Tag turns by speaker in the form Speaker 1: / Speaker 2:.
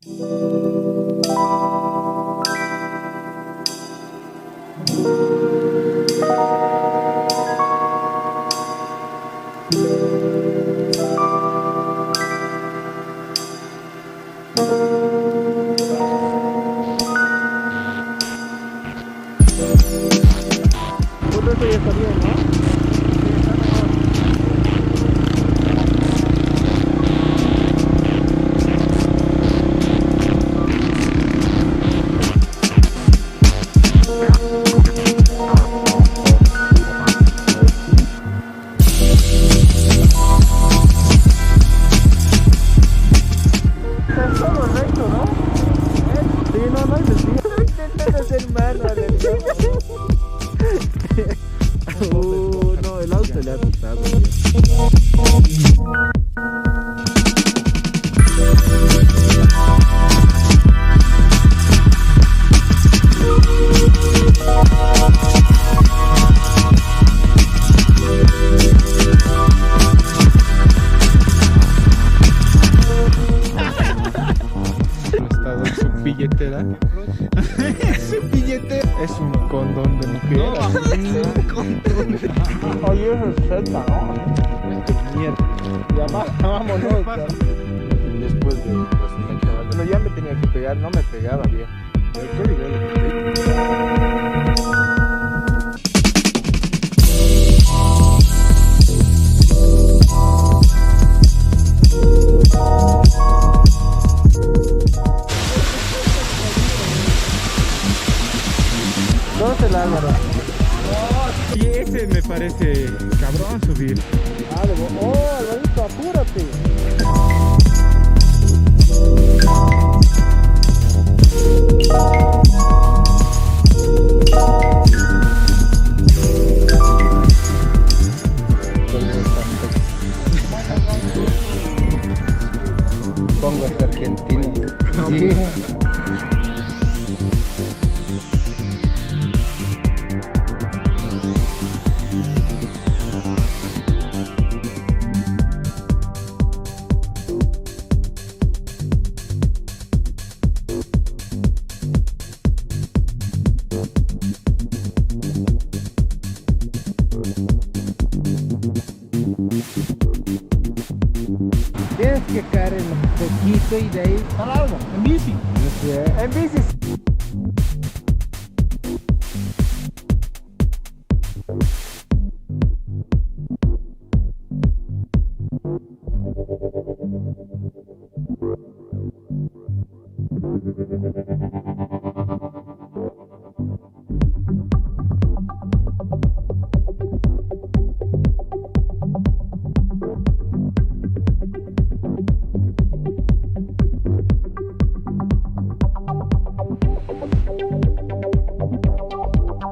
Speaker 1: Pues esto ya está bien, ¿no? Es todo recto, ¿no? Sí, no hay desvío. Intentando hacer mano a la no, el auto le ha asustado.
Speaker 2: Estado en su billetera. Su billetera es un condón de mujer.
Speaker 1: Oye, eso es seca, ¿no?
Speaker 2: Mierda.
Speaker 1: Ya vámonos.
Speaker 2: Después de
Speaker 1: Bueno, ya me tenía que pegar, no me pegaba bien. ¿Dónde está el Álvaro?
Speaker 2: Y ese me parece cabrón subir.
Speaker 1: Alvarito, apúrate.
Speaker 2: Póngase argentino.
Speaker 1: Sí. Tienes que caer en un poquito y de ahí para algo, en bici. En bici.